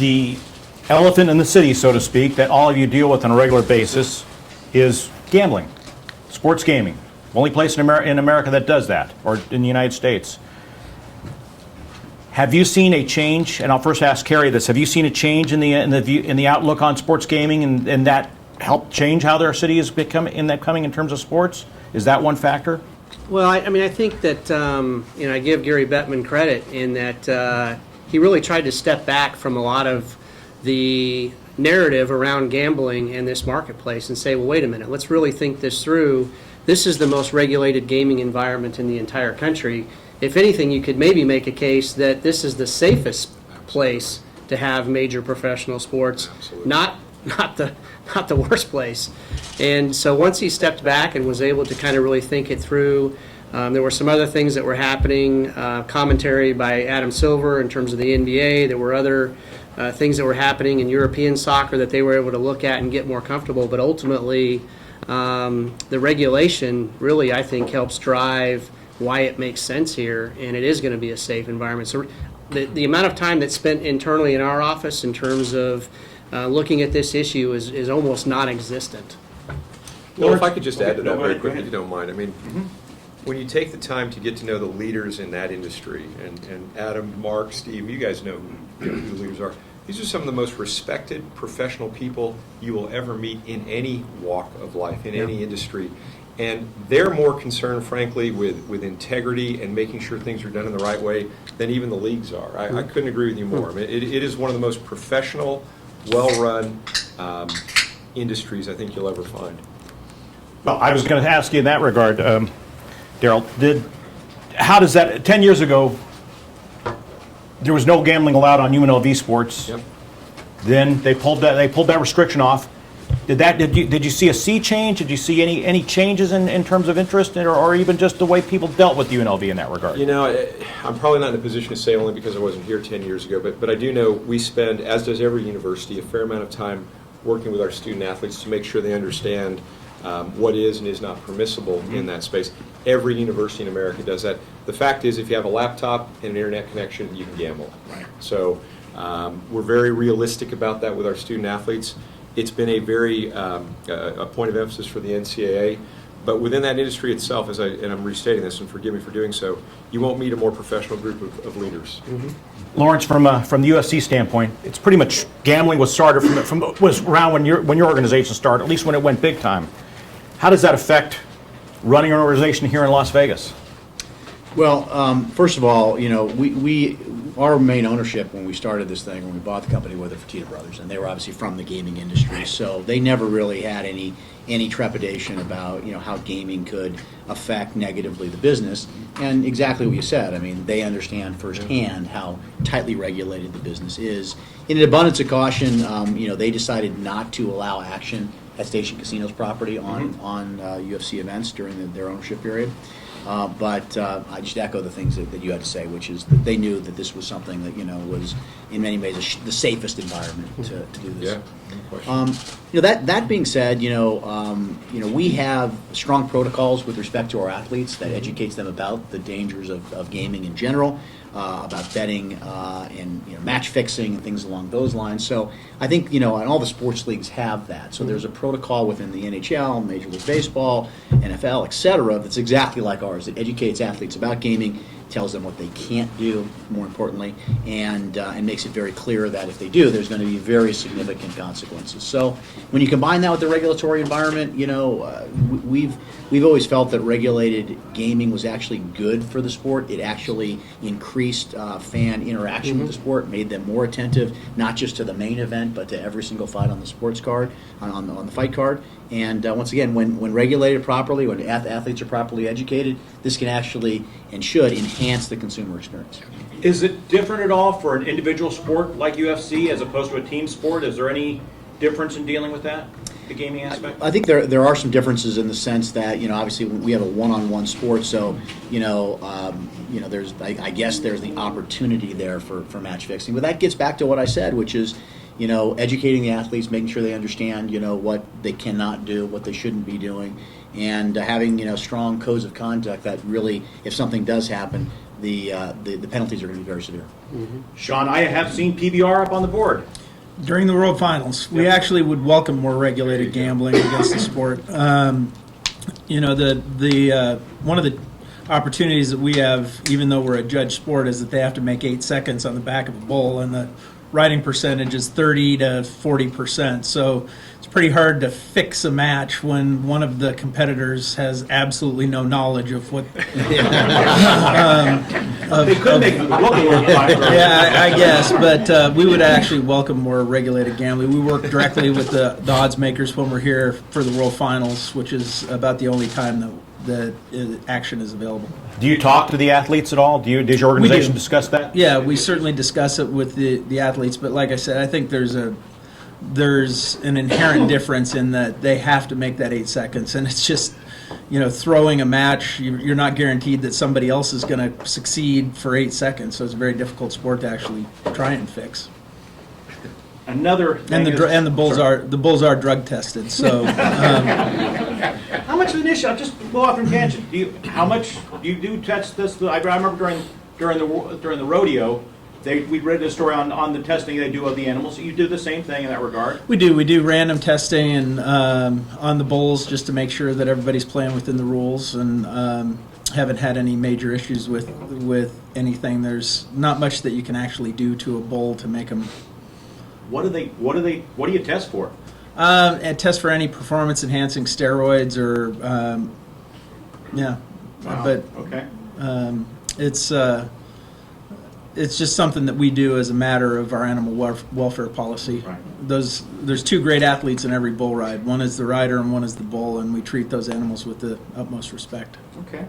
the elephant in the city, so to speak, that all of you deal with on a regular basis is gambling, sports gaming. Only place in America that does that, or in the United States. Have you seen a change? And I'll first ask Kerry this: have you seen a change in the outlook on sports gaming, and that helped change how their city is coming in terms of sports? Is that one factor? Well, I mean, I think that I give Gary Bettman credit in that he really tried to step back from a lot of the narrative around gambling in this marketplace and say, well, wait a minute, let's really think this through. This is the most regulated gaming environment in the entire country. If anything, you could maybe make a case that this is the safest place to have major professional sports, not the worst place. And so once he stepped back and was able to kind of really think it through, there were some other things that were happening, commentary by Adam Silver in terms of the NBA. There were other things that were happening in European soccer that they were able to look at and get more comfortable. But ultimately, the regulation really, I think, helps drive why it makes sense here, and it is going to be a safe environment. So the amount of time that's spent internally in our office in terms of looking at this issue is almost non-existent. Well, if I could just add to that very quickly, if you don't mind. I mean, when you take the time to get to know the leaders in that industry, and Adam, Mark, Steve, you guys know who the leaders are. These are some of the most respected professional people you will ever meet in any walk of life, in any industry. And they're more concerned, frankly, with integrity and making sure things are done in the right way than even the leagues are. I couldn't agree with you more. I mean, it is one of the most professional, well-run industries I think you'll ever find. Well, I was going to ask you in that regard, Darryl, how does that, 10 years ago, there was no gambling allowed on UNLV sports. Yep. Then they pulled that restriction off. Did you see a sea change? Did you see any changes in terms of interest, or even just the way people dealt with UNLV in that regard? You know, I'm probably not in a position to say, only because I wasn't here 10 years ago, but I do know we spend, as does every university, a fair amount of time working with our student athletes to make sure they understand what is and is not permissible in that space. Every university in America does that. The fact is, if you have a laptop and an internet connection, you can gamble. Right. So we're very realistic about that with our student athletes. It's been a very a point of emphasis for the NCAA. But within that industry itself, and I'm restating this, and forgive me for doing so, you won't meet a more professional group of leaders. Lawrence, from the UFC standpoint, it's pretty much gambling was started was around when your organization started, at least when it went big time. How does that affect running an organization here in Las Vegas? Well, first of all, you know, our main ownership when we started this thing, when we bought the company, were the Fertitta brothers, and they were obviously from the gaming industry, so they never really had any trepidation about, you know, how gaming could affect negatively the business. And exactly what you said, I mean, they understand firsthand how tightly regulated the business is. In an abundance of caution, you know, they decided not to allow action at Station Casino's property on UFC events during their ownership period. But I just echo the things that you had to say, which is that they knew that this was something that, you know, was in many ways the safest environment to do this. Yeah, no question. You know, that being said, you know, we have strong protocols with respect to our athletes that educates them about the dangers of gaming in general, about betting and, you know, match fixing and things along those lines. So I think, you know, and all the sports leagues have that. So there's a protocol within the NHL, Major League Baseball, NFL, et cetera, that's exactly like ours. It educates athletes about gaming, tells them what they can't do, more importantly, and makes it very clear that if they do, there's going to be very significant consequences. So when you combine that with the regulatory environment, you know, we've always felt that regulated gaming was actually good for the sport. It actually increased fan interaction with the sport, made them more attentive, not just to the main event, but to every single fight on the sports card, on the fight card. And once again, when regulated properly, when athletes are properly educated, this can actually and should enhance the consumer experience. Is it different at all for an individual sport like UFC as opposed to a team sport? Is there any difference in dealing with that, the gaming aspect? I think there are some differences in the sense that, you know, obviously we have a one-on-one sport, so there's I guess there's the opportunity there for match fixing. But that gets back to what I said, which is, you know, educating the athletes, making sure they understand, you know, what they cannot do, what they shouldn't be doing, and having, you know, strong codes of conduct that really, if something does happen, the penalties are going to be very severe. Sean, I have seen PBR up on the board. During the World Finals, we actually would welcome more regulated gambling against the sport. You know, one of the opportunities that we have, even though we're a judge sport, is that they have to make 8 seconds on the back of a bull, and the riding percentage is 30 to 40%. So it's pretty hard to fix a match when one of the competitors has absolutely no knowledge of what. They could make it look a little Yeah, I guess, but we would actually welcome more regulated gambling. We work directly with the odds makers when we're here for the World Finals, which is about the only time that action is available. Do you talk to the athletes at all? Does your organization discuss that? Yeah, we certainly discuss it with the athletes, but like I said, I think there's an inherent difference in that they have to make that 8 seconds, and it's just, you know, throwing a match, you're not guaranteed that somebody else is going to succeed for 8 seconds, so it's a very difficult sport to actually try and fix. Another thing And the bulls are drug tested, so. How much of an issue? I'll just go off on tangent. How much do you do test this? I remember during the rodeo, we read the story on the testing they do of the animals. So you do the same thing in that regard. We do random testing and on the bulls just to make sure that everybody's playing within the rules, and haven't had any major issues with anything. There's not much that you can actually do to a bull to make them. What do you test for? And test for any performance-enhancing steroids or, yeah. Wow. But okay. It's just something that we do as a matter of our animal welfare policy. Right. There's two great athletes in every bull ride. One is the rider and one is the bull, and we treat those animals with the utmost respect. Okay.